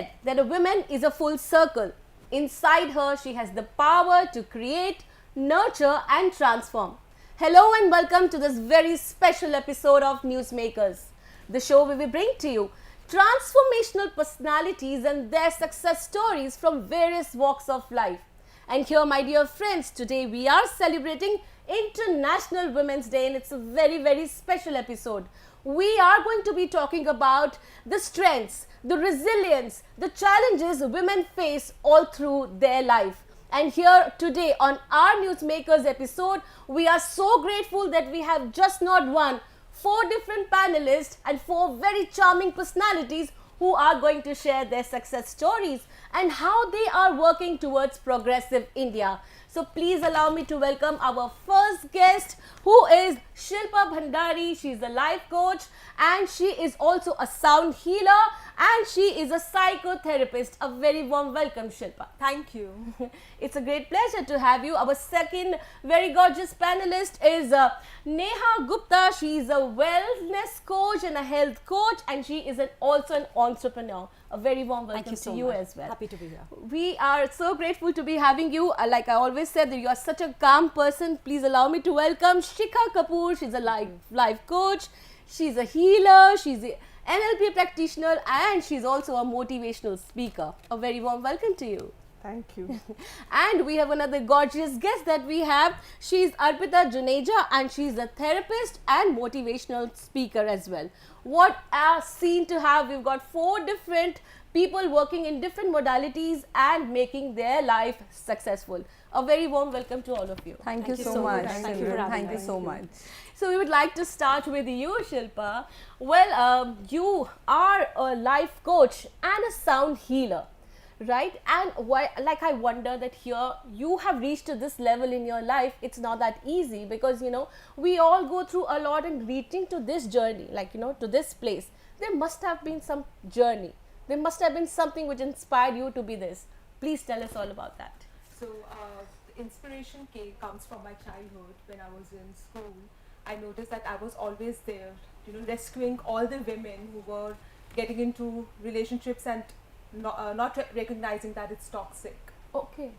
said that a woman is a full circle. Inside her, she has the power to create, nurture and transform. Hello and welcome to this very special episode of Newsmakers, the show where we bring to you transformational personalities and their success stories from various walks of life. And here, my dear friends, today we are celebrating International Women's Day, and it's a very, very special episode. We are going to be talking about the strengths, the resilience, the challenges women face all through their life. And here today on our Newsmakers episode, we are so grateful that we have just not one, 4 different panelists and 4 very charming personalities who are going to share their success stories and how they are working towards progressive India. So please allow me to welcome our first guest, who is Shilpa Bhandari. She is a life coach and she is also a sound healer and she is a psychotherapist. A very warm welcome, Shilpa. Thank you. It's a great pleasure to have you. Our second very gorgeous panelist is Neha Gupta. She is a wellness coach and a health coach, and she is also an entrepreneur. A very warm welcome to you as well. Happy to be here. We are so grateful to be having you. Like I always said, that you are such a calm person. Please allow me to welcome Shikha Kapoor. She's a life coach. She's a healer. She's a NLP practitioner, and she's also a motivational speaker. A very warm welcome to you. Thank you. And we have another gorgeous guest that we have. She's Arpita Juneja and she's a therapist and motivational speaker as well. What a scene to have. We've got 4 different people working in different modalities and making their life successful. A very warm welcome to all of you. Thank you so much. Thank you for having Thank you us. so much. So we would like to start with you, Shilpa. Well, you are a life coach and a sound healer, right? And why, like, I wonder that here you have reached to this level in your life. It's not that easy because, you know, we all go through a lot, and reaching to this journey, like, you know, to this place, there must have been some journey. There must have been something which inspired you to be this. Please tell us all about that. So, the inspiration comes from my childhood. When I was in school, I noticed that I was always there, you know, rescuing all the women who were getting into relationships and not recognizing that it's toxic. Okay.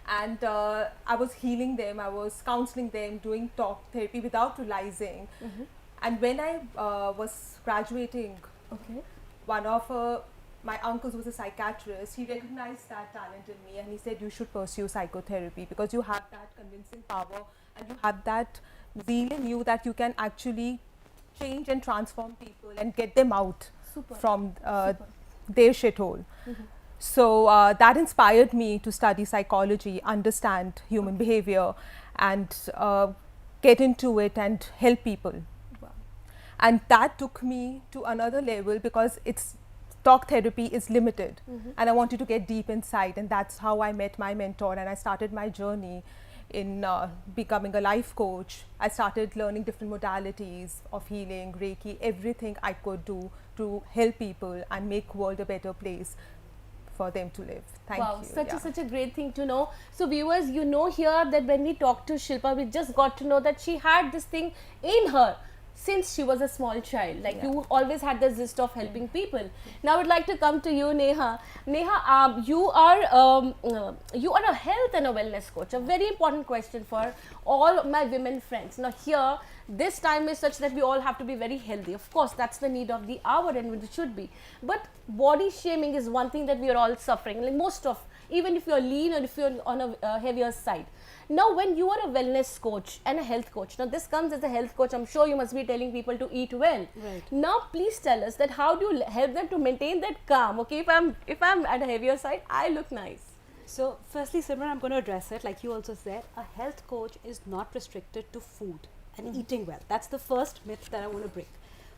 And I was healing them, I was counseling them, doing talk therapy without realizing. And when I was graduating, Okay. one of my uncles was a psychiatrist. He recognized that talent in me and he said, you should pursue psychotherapy because you have that convincing power and you have that zeal in you that you can actually change and transform people and get them out Super. from their shithole. So that inspired me to study psychology, understand human behavior and get into it and help people. Wow. And that took me to another level because talk therapy is limited and I wanted to get deep inside, and that's how I met my mentor and I started my journey in becoming a life coach. I started learning different modalities of healing, Reiki, everything I could do to help people and make world a better place for them to live. Thank Wow, you. such a great thing to know. So viewers, you know here that when we talked to Shilpa, we just got to know that she had this thing in her since she was a small child. Like, you always had the zest of helping people. Now I would like to come to you, Neha. Neha, you are a health and a wellness coach. A very important question for all my women friends. Now here, this time is such that we all have to be very healthy. Of course, that's the need of the hour and it should be. But body shaming is one thing that we are all suffering. Like most of, even if you're lean or if you're on a heavier side. Now, when you are a wellness coach and a health coach, now this comes as a health coach, I'm sure you must be telling people to eat well. Right. Now, please tell us that how do you help them to maintain that calm? Okay, if I'm at a heavier side, I look nice. So, firstly, Simran, I'm going to address it. Like you also said, a health coach is not restricted to food and eating well. That's the first myth that I want to break.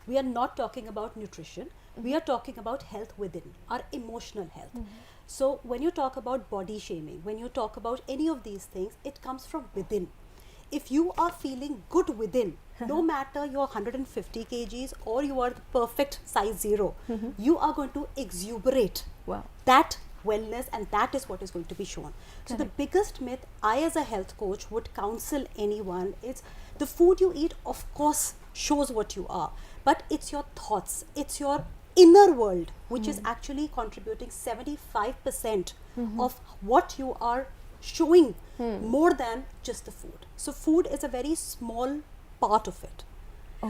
We are not talking about nutrition. We are talking about health within, our emotional health. So when you talk about body shaming, when you talk about any of these things, it comes from within. If you are feeling good within, no matter you're 150 kgs or you are the perfect size 0, you are going to exuberate that wellness, and that is what is going to be shown. So the biggest myth I as a health coach would counsel anyone is the food you eat of course shows what you are, but it's your thoughts, it's your inner world, which is actually contributing 75% of what you are showing, more than just the food. So food is a very small part of it.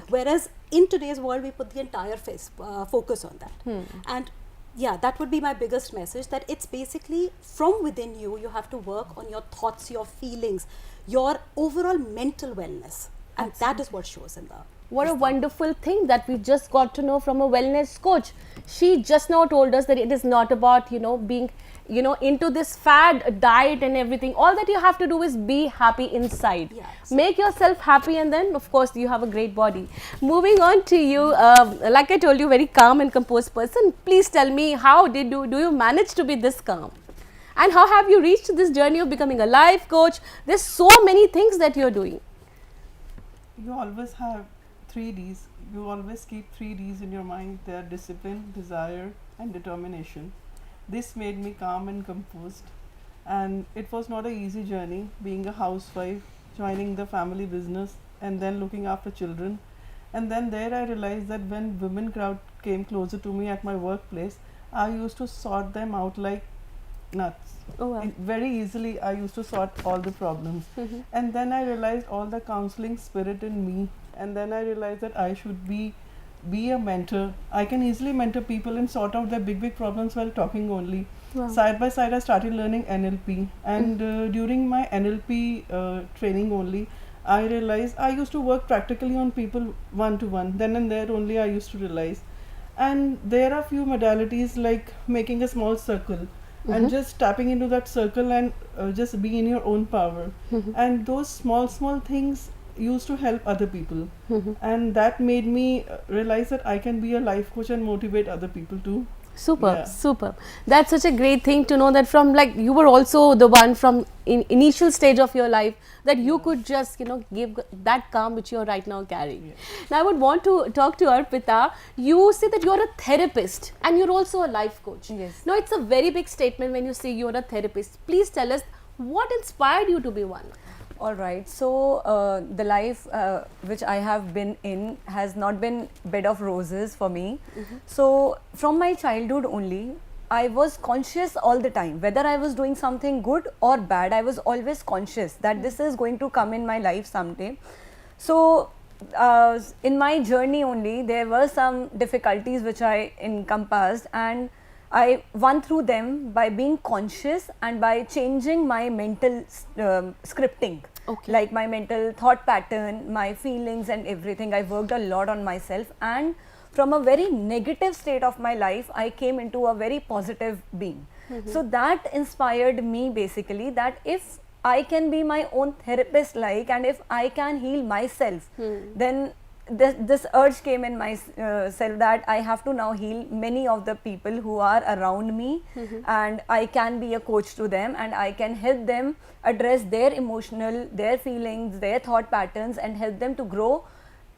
Whereas in today's world, we put the entire focus on that. And yeah, that would be my biggest message, that it's basically from within you. You have to work on your thoughts, your feelings, your overall mental wellness. And that is what shows in the... What a wonderful thing that we just got to know from a wellness coach. She just now told us that it is not about, being, into this fad diet and everything. All that you have to do is be happy inside. Yes. Make yourself happy, and then of course you have a great body. Moving on to you, like I told you, very calm and composed person. Please tell me, how do you manage to be this calm? And how have you reached this journey of becoming a life coach? There's so many things that you're doing. You always have 3 Ds. You always keep 3 Ds in your mind. They are discipline, desire and determination. This made me calm and composed, and it was not an easy journey, being a housewife, joining the family business and then looking after children. And then there I realized that when women crowd came closer to me at my workplace, I used to sort them out like nuts. Oh, wow. Very easily I used to sort all the problems. And then I realized all the counseling spirit in me, and then I realized that I should be a mentor. I can easily mentor people and sort out their big problems while talking only. Wow. Side by side I started learning NLP, and during my NLP training only, I realized I used to work practically on people one to one. Then and there only I used to realize. And there are few modalities like making a small circle and just tapping into that circle and just be in your own power. And those small things used to help other people. And that made me realize that I can be a life coach and motivate other people too. Superb, Yeah. superb. That's such a great thing to know, that from, like, you were also the one from initial stage of your life that you could just, give that calm which you're right now carrying. Yes. Now I would want to talk to Arpita. You say that you're a therapist and you're also a life coach. Yes. Now it's a very big statement when you say you're a therapist. Please tell us what inspired you to be one. All right. So the life which I have been in has not been bed of roses for me. So from my childhood only, I was conscious all the time. Whether I was doing something good or bad, I was always conscious that this is going to come in my life someday. So in my journey only, there were some difficulties which I encompassed, and I won through them by being conscious and by changing my mental scripting. Okay. Like my mental thought pattern, my feelings and everything. I worked a lot on myself, and from a very negative state of my life, I came into a very positive being. So that inspired me basically, that if I can be my own therapist, and if I can heal myself, then this urge came in myself that I have to now heal many of the people who are around me, and I can be a coach to them, and I can help them address their emotional, their feelings, their thought patterns, and help them to grow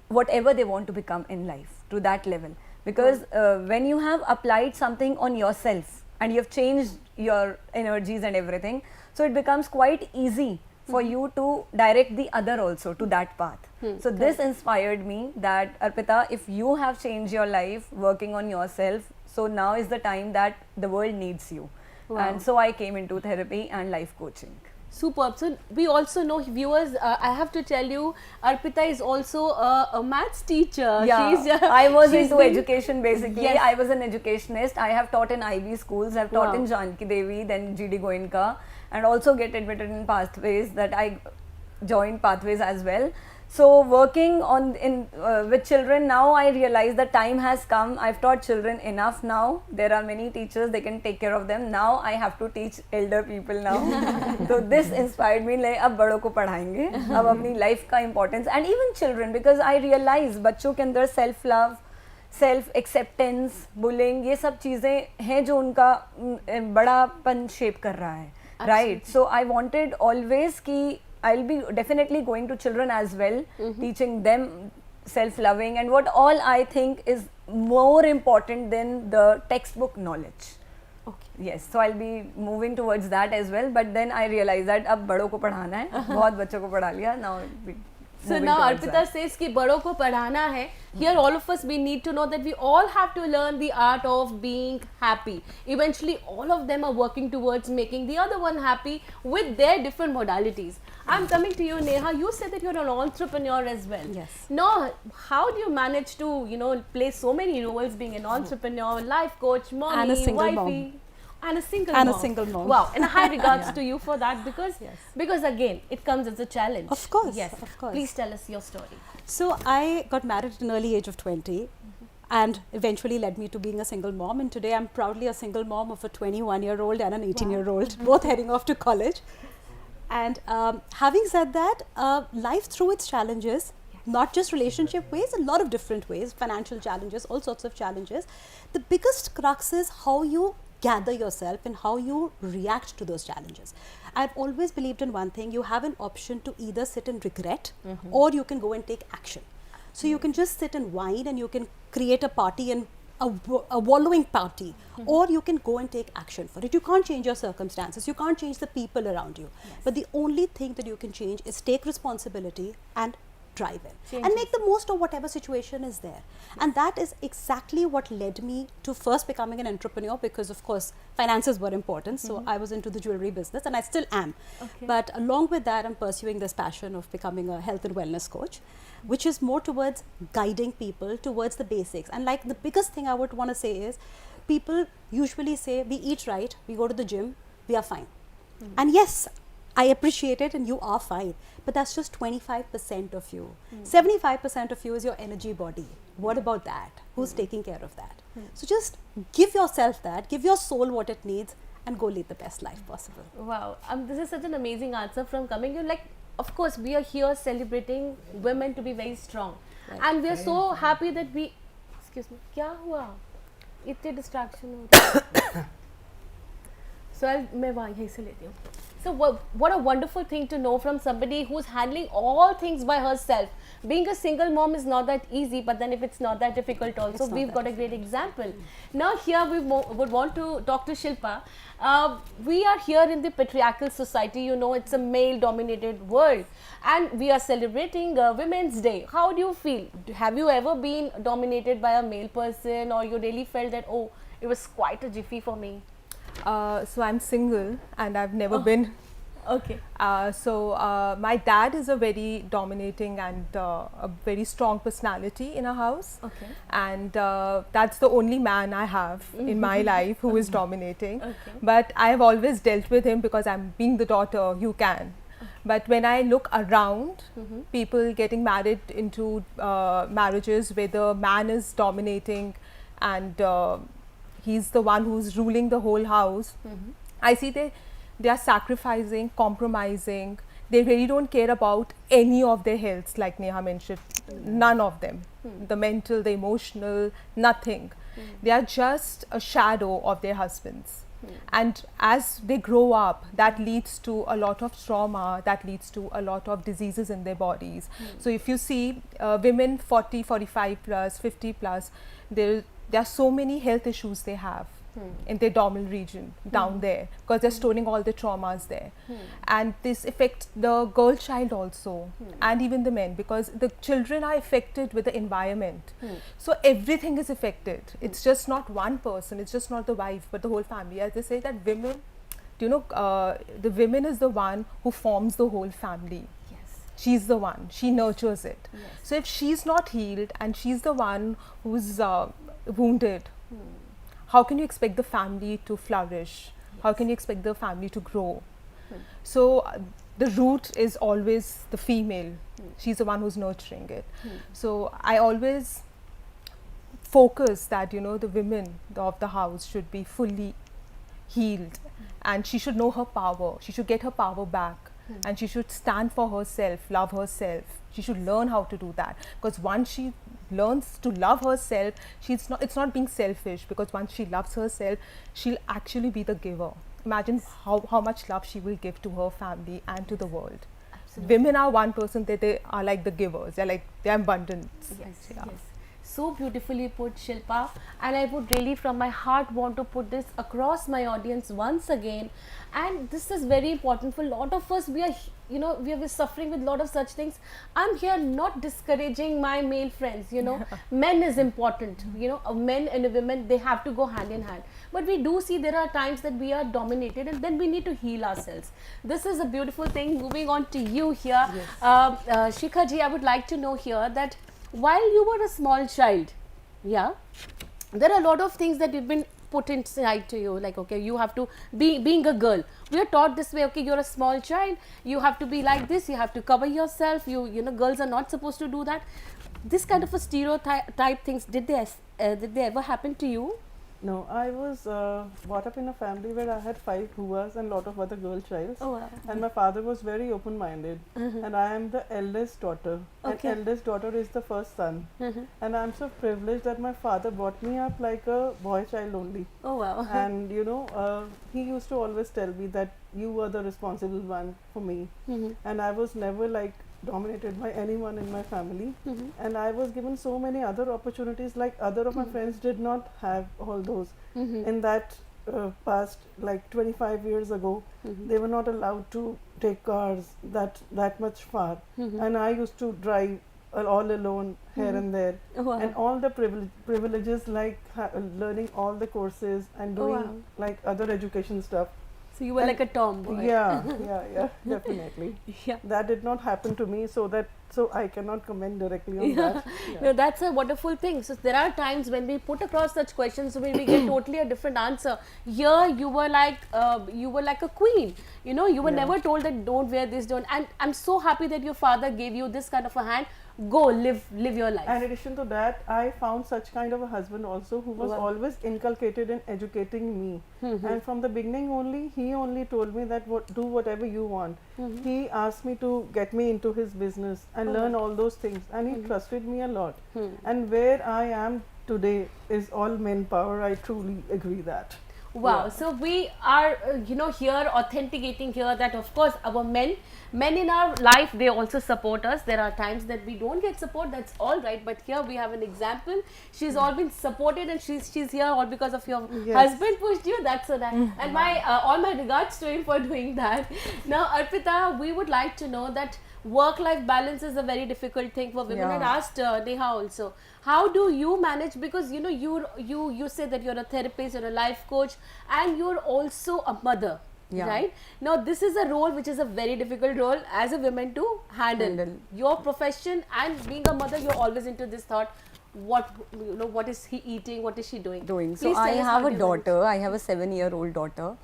whatever they want to become in life to that level. Because when you have applied something on yourself and you have changed your energies and everything, so it becomes quite easy for you to direct the other also to that path. So this inspired me that, Arpita, if you have changed your life working on yourself, so now is the time that the world needs you. Wow. And so I came into therapy and life coaching. Superb. So we also know, viewers, I have to tell you, Arpita is also a maths teacher. Yeah, I was she's into been- education basically. Yes. I was an educationist. I have taught in IB schools. I've taught Wow. in Janki Devi, then GD Goenka, and also get admitted in Pathways, that I joined Pathways as well. So working on with children, now I realize that time has come. I've taught children enough now. There are many teachers, they can take care of them. Now I have to teach elder people now. So this inspired me, like अब बड़ों को पढ़ाएंगे, अब अपनी life का importance, and even children, because I realize बच्चों के अंदर self love, self acceptance, bullying, ये सब चीज़ें हैं जो उनका बड़ापन शेप कर रहा है, right. So I wanted always कि I'll be definitely going to children as well, teaching them self-loving and what all I think is more important than the textbook knowledge. Okay. Yes, so I'll be moving towards that as well, but then I realized that अब बड़ों को पढ़ाना है, बहुत बच्चों को पढ़ा लिया, now it'll be So now Arpita says कि बड़ों को पढ़ाना है. Here all of us, we need to know that we all have to learn the art of being happy. Eventually all of them are working towards making the other one happy with their different modalities. I'm coming to you, Neha. You said that you're an entrepreneur as well. Yes. Now, how do you manage to, play so many roles, being an entrepreneur, life coach, mommy, And a single wifey, mom. and a single And a mom? single mom. Wow, and high regards to you for that, because Yes. because again, it comes as a challenge. Of course, Yes. of course. Please tell us your story. So I got married at an early age of 20 and eventually led me to being a single mom, and today I'm proudly a single mom of a 21-year-old and an 18-year-old, both heading off to college. And having said that, life through its challenges, not just relationship ways, a lot of different ways, financial challenges, all sorts of challenges. The biggest crux is how you gather yourself and how you react to those challenges. I've always believed in one thing: you have an option to either sit and regret, or you can go and take action. So you can just sit and whine and you can create a party and a wallowing party, or you can go and take action for it. You can't change your circumstances, you can't change the people around you, but the only thing that you can change is take responsibility and drive in and make the most of whatever situation is there. And that is exactly what led me to first becoming an entrepreneur, because of course finances were important. So I was into the jewelry business, and I still am. But along with that, I'm pursuing this passion of becoming a health and wellness coach, which is more towards guiding people towards the basics. And like, the biggest thing I would want to say is, people usually say we eat right, we go to the gym, we are fine. And yes, I appreciate it, and you are fine, but that's just 25% of you. 75% of you is your energy body. What about that? Who's taking care of that? So just give yourself that, give your soul what it needs, and go lead the best life possible. Wow, this is such an amazing answer from coming you. Like, of course, we are here celebrating women to be very strong, and we are so happy that we. Excuse me, क्या हुआ? इतने distraction हो रही. So मैं वहाँ यहीं से लेती हूँ. So what a wonderful thing to know from somebody who's handling all things by herself. Being a single mom is not that easy, but then if it's not that difficult also, we've got a great example. Now here we would want to talk to Shilpa. We are here in the patriarchal society, it's a male dominated world, and we are celebrating Women's Day. How do you feel? Have you ever been dominated by a male person, or you really felt that, oh, it was quite a jiffy for me? So I'm single and I've never been. Okay. So my dad is a very dominating and a very strong personality in our house. Okay. And that's the only man I have in my life who is dominating. Okay. But I have always dealt with him because I'm being the daughter, you can. But when I look around, people getting married into marriages where the man is dominating and he's the one who's ruling the whole house. I see they are sacrificing, compromising. They really don't care about any of their health, like Neha mentioned. None of them. The mental, the emotional, nothing. They are just a shadow of their husbands. And as they grow up, that leads to a lot of trauma, that leads to a lot of diseases in their bodies. So if you see women 40, 45 plus, 50 plus, there are so many health issues they have in their abdominal region down there, because they're storing all the traumas there. And this affects the girl child also, and even the men, because the children are affected with the environment. So everything is affected. It's just not one person, it's just not the wife, but the whole family. As they say that women, the women is the one who forms the whole family. She's the one, she nurtures it. So if she's not healed and she's the one who's wounded, how can you expect the family to flourish? How can you expect the family to grow? So the root is always the female. She's the one who's nurturing it. So I always focus that the women of the house should be fully healed, and she should know her power. She should get her power back. And she should stand for herself, love herself. She should learn how to do that, because once she learns to love herself, it's not being selfish, because once she loves herself, she'll actually be the giver. Imagine how much love she will give to her family and to the world. Absolutely. Women are one person that they are like the givers. They're abundant. Yes. So beautifully put, Shilpa, and I would really from my heart want to put this across my audience once again. And this is very important for a lot of us. We are, we are suffering with a lot of such things. I'm here not discouraging my male friends, men is important, a men and a women, they have to go hand in hand. But we do see there are times that we are dominated, and then we need to heal ourselves. This is a beautiful thing. Moving on to you here, Shikha ji, I would like to know here that while you were a small child, there are a lot of things that you've been put inside to you, like, okay, you have to being a girl, we are taught this way, okay, you're a small child, you have to be like this, you have to cover yourself, girls are not supposed to do that. This kind of a stereotype things, did they ever happen to you? No, I was brought up in a family where I had 5 huas and lot of other girl childs. Oh, wow. And my father was very open-minded. And I am the eldest daughter. Okay. And eldest daughter is the first son. And I'm so privileged that my father brought me up like a boy child only. Oh, wow. And he used to always tell me that you were the responsible one for me. And I was never like dominated by anyone in my family, and I was given so many other opportunities like other of my friends did not have all those. In that past like 25 years ago, they were not allowed to take cars that much far, and I used to drive all alone here and there. Wow. And all the privileges like learning all the courses and doing like other education stuff. So you were like a tomboy. Yeah, definitely. Yeah. That did not happen to me, so I cannot comment directly on that. Yeah. No, that's a wonderful thing. So there are times when we put across such questions where we get totally a different answer. Here you were like a queen. You were never told that don't wear this, don't. And I'm so happy that your father gave you this kind of a hand. Go live your life. And in addition to that, I found such kind of a husband also who was always inculcated in educating me. And from the beginning only, he only told me that do whatever you want. He asked me to get me into his business and learn all those things, and he trusted me a lot. And where I am today is all men power. I truly agree that. Wow. So we are, here authenticating here that of course our men in our life, they also support us. There are times that we don't get support, that's all right. But here we have an example. She's all been supported, and she's here all because of your husband pushed you. That's so nice. And all my regards to him for doing that. Now, Arpita, we would like to know that work-life balance is a very difficult thing for women. And asked Neha also, how do you manage, because you say that you're a therapist, you're a life coach, and you're also a mother, right? Now this is a role which is a very difficult role as a woman to handle. Your profession and being a mother, you're always into this thought, what is he eating, what is she doing? So I have a daughter. I have a 7-year-old daughter.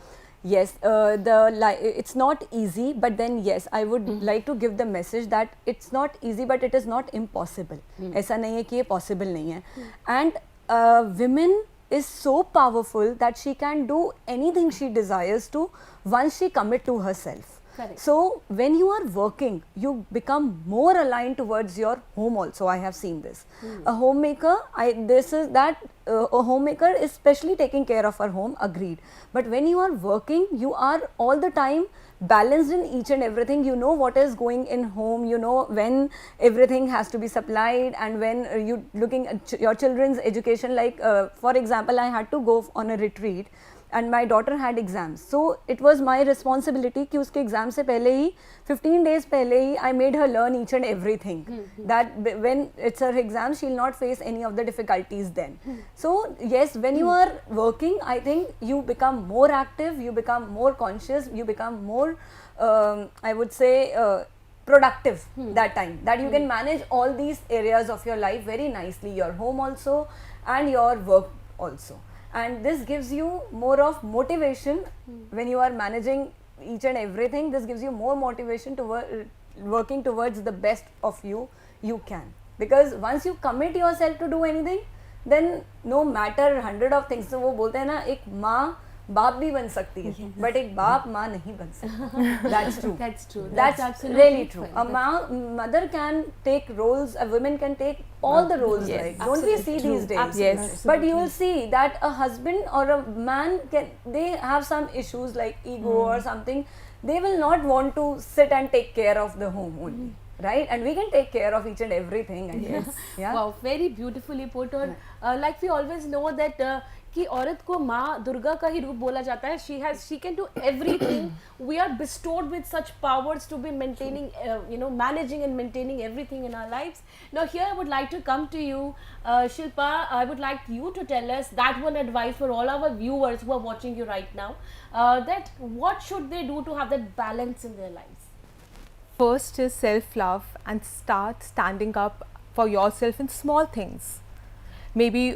Yes, it's not easy, but then yes, I would like to give the message that it's not easy, but it is not impossible. ऐसा नहीं है कि ये possible नहीं है. And women is so powerful that she can do anything she desires to once she commit to herself. Correct. So when you are working, you become more aligned towards your home also. I have seen this. A homemaker, a homemaker is especially taking care of her home, agreed. But when you are working, you are all the time balanced in each and everything. You know what is going in home, you know when everything has to be supplied, and when you looking at your children's education. Like for example, I had to go on a retreat, and my daughter had exams, so it was my responsibility कि उसके exam से पहले ही 15 days पहले ही I made her learn each and everything, that when it's her exam she'll not face any of the difficulties then. So yes, when you are working, I think you become more active, you become more conscious, you become more I would say productive that time, that you can manage all these areas of your life very nicely, your home also and your work also. And this gives you more of motivation when you are managing each and everything. This gives you more motivation to working towards the best of you can, because once you commit yourself to do anything, then no matter 100 of things. So वो बोलते हैं ना, एक माँ बाप भी बन सकती है, but एक बाप माँ नहीं बन सकता. That's true. That's true. That's absolutely really true. fine. A mother can take roles, a woman can take all the roles. Yes, Like, don't we see absolutely these days? Absolutely. Yes. But you will see that a husband or a man they have some issues like ego or something. They will not want to sit and take care of the home only. right? And we can take care of each and everything, I guess. Yeah. Wow, very beautifully put. और like we always know that कि औरत को माँ दुर्गा का ही रूप बोला जाता है. She can do everything. We are bestowed with such powers to be maintaining, managing and maintaining everything in our lives. Now here I would like to come to you, Shilpa. I would like you to tell us that one advice for all our viewers who are watching you right now. That what should they do to have that balance in their lives? First is self-love, and start standing up for yourself in small things. Maybe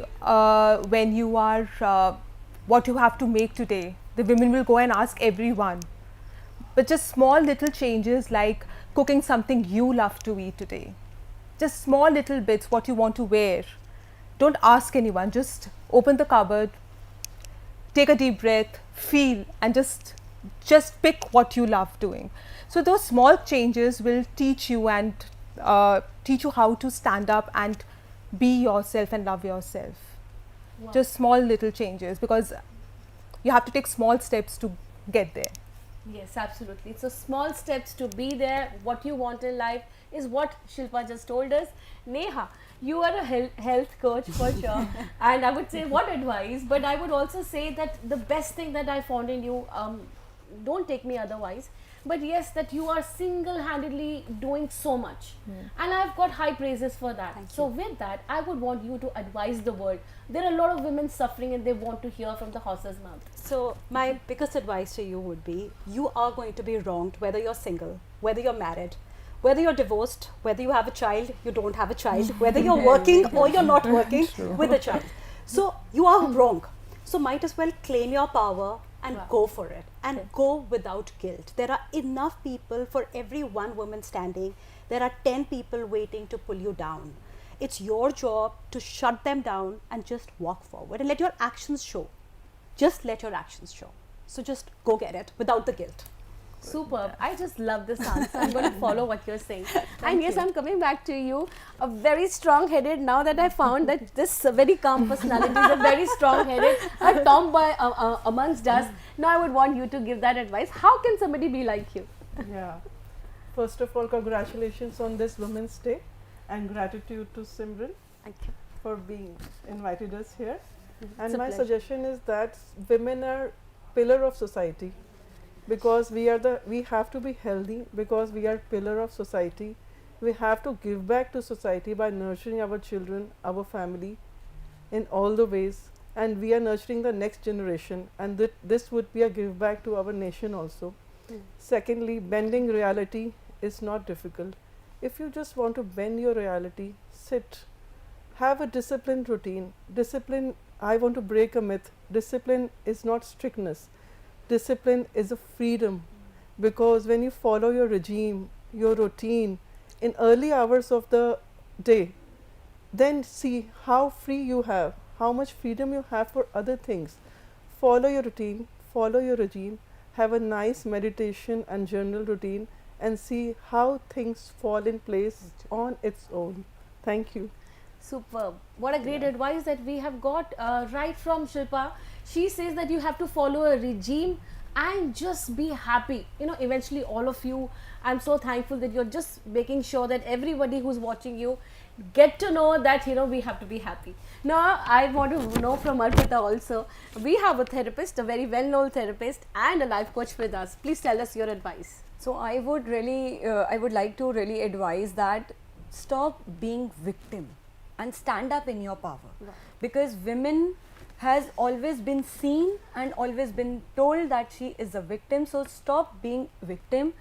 when you are what you have to make today, the women will go and ask everyone. But just small little changes like cooking something you love to eat today. Just small little bits, what you want to wear. Don't ask anyone, just open the cupboard, take a deep breath, feel, and just pick what you love doing. So those small changes will teach you and teach you how to stand up and be yourself and love yourself. Wow. Just small little changes, because you have to take small steps to get there. Yes, absolutely. So small steps to be there, what you want in life is what Shilpa just told us. Neha, you are a health coach for sure. And I would say what advice, but I would also say that the best thing that I found in you, don't take me otherwise, but yes, that you are single-handedly doing so much. And I've got high praises for that. So with that, I would want you to advise the world. There are a lot of women suffering and they want to hear from the horse's mouth. So my biggest advice to you would be, you are going to be wronged whether you're single, whether you're married, whether you're divorced, whether you have a child, you don't have a child, whether you're working or you're not working with a child. So you are wrong. So might as well claim your power and go for it, and go without guilt. There are enough people for every one woman standing. There are 10 people waiting to pull you down. It's your job to shut them down and just walk forward and let your actions show. Just let your actions show. So just go get it without the guilt. Superb. I just love this answer. I'm going to follow what you're saying. And yes, I'm coming back to you. A very strong-headed, now that I found that this very calm personality is a very strong-headed, a tomboy amongst us. Now I would want you to give that advice. How can somebody be like you? Yeah. First of all, congratulations on this Women's Day, and gratitude to Simran Thank you. for being invited us here. And a my pleasure. suggestion is that women are pillar of society, because we have to be healthy, because we are pillar of society. We have to give back to society by nurturing our children, our family in all the ways, and we are nurturing the next generation, and this would be a give back to our nation also. Secondly, bending reality is not difficult. If you just want to bend your reality, sit, have a disciplined routine. Discipline, I want to break a myth. Discipline is not strictness. Discipline is a freedom, because when you follow your regime, your routine in early hours of the day, then see how free you have, how much freedom you have for other things. Follow your routine, follow your regime, have a nice meditation and journal routine, and see how things fall in place on its own. Thank you. Superb. What a great advice that we have got right from Shilpa. She says that you have to follow a regime and just be happy. Eventually all of you, I'm so thankful that you're just making sure that everybody who's watching you get to know that, we have to be happy. Now, I want to know from Arpita also. We have a therapist, a very well-known therapist and a life coach with us. Please tell us your advice. So I would like to really advise that stop being victim and stand up in your power. Because women has always been seen and always been told that she is a victim. So stop being victim.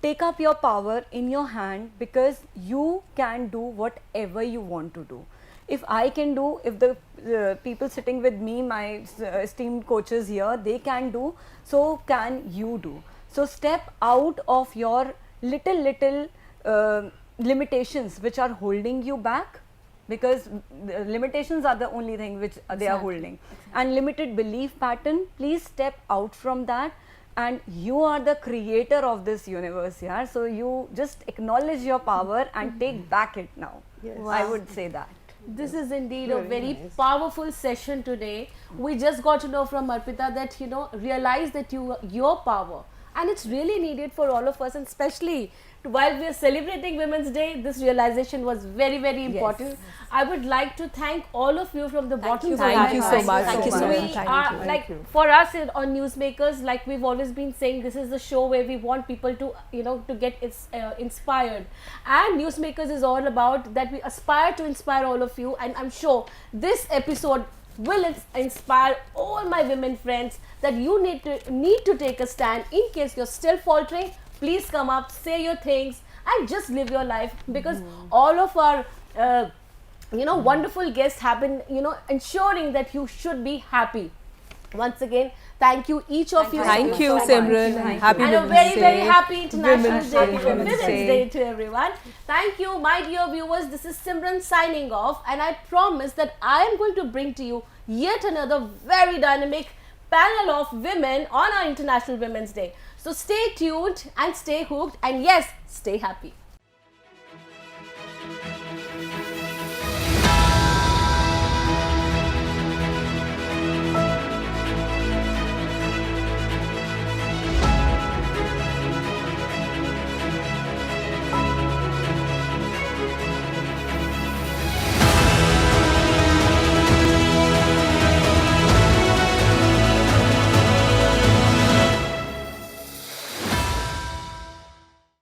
Take up your power in your hand, because you can do whatever you want to do. If I can do, if the people sitting with me, my esteemed coaches here, they can do, so can you do. So step out of your little limitations which are holding you back, because the limitations are the only thing which they are holding. And limited belief pattern, please step out from that. And you are the creator of this universe, yeah. So you just acknowledge your power and take back it now. Yes. I would say that. This is indeed a very powerful session today. We just got to know from Arpita that, realize that your power and it's really needed for all of us, and especially while we are celebrating Women's Day, this realization was very, very important. I would like to thank all of you from the bottom of my heart. Thank you so much. Thank you so We much. are, like, for us on Newsmakers, like we've always been saying, this is the show where we want people to, to get inspired, and Newsmakers is all about that. We aspire to inspire all of you, and I'm sure this episode will inspire all my women friends that you need to take a stand. In case you're still faltering, please come up, say your things, and just live your life, because all of our wonderful guests have been ensuring that you should be happy. Once again, thank you each of you. Thank you, so much. Simran. Happy And a Women's very, Day. very happy International Women's Day, Day, Women's Women's Day. Day to everyone. Thank you, my dear viewers. This is Simran signing off, and I promise that I am going to bring to you yet another very dynamic panel of women on our International Women's Day. So stay tuned and stay hooked, and yes, stay happy.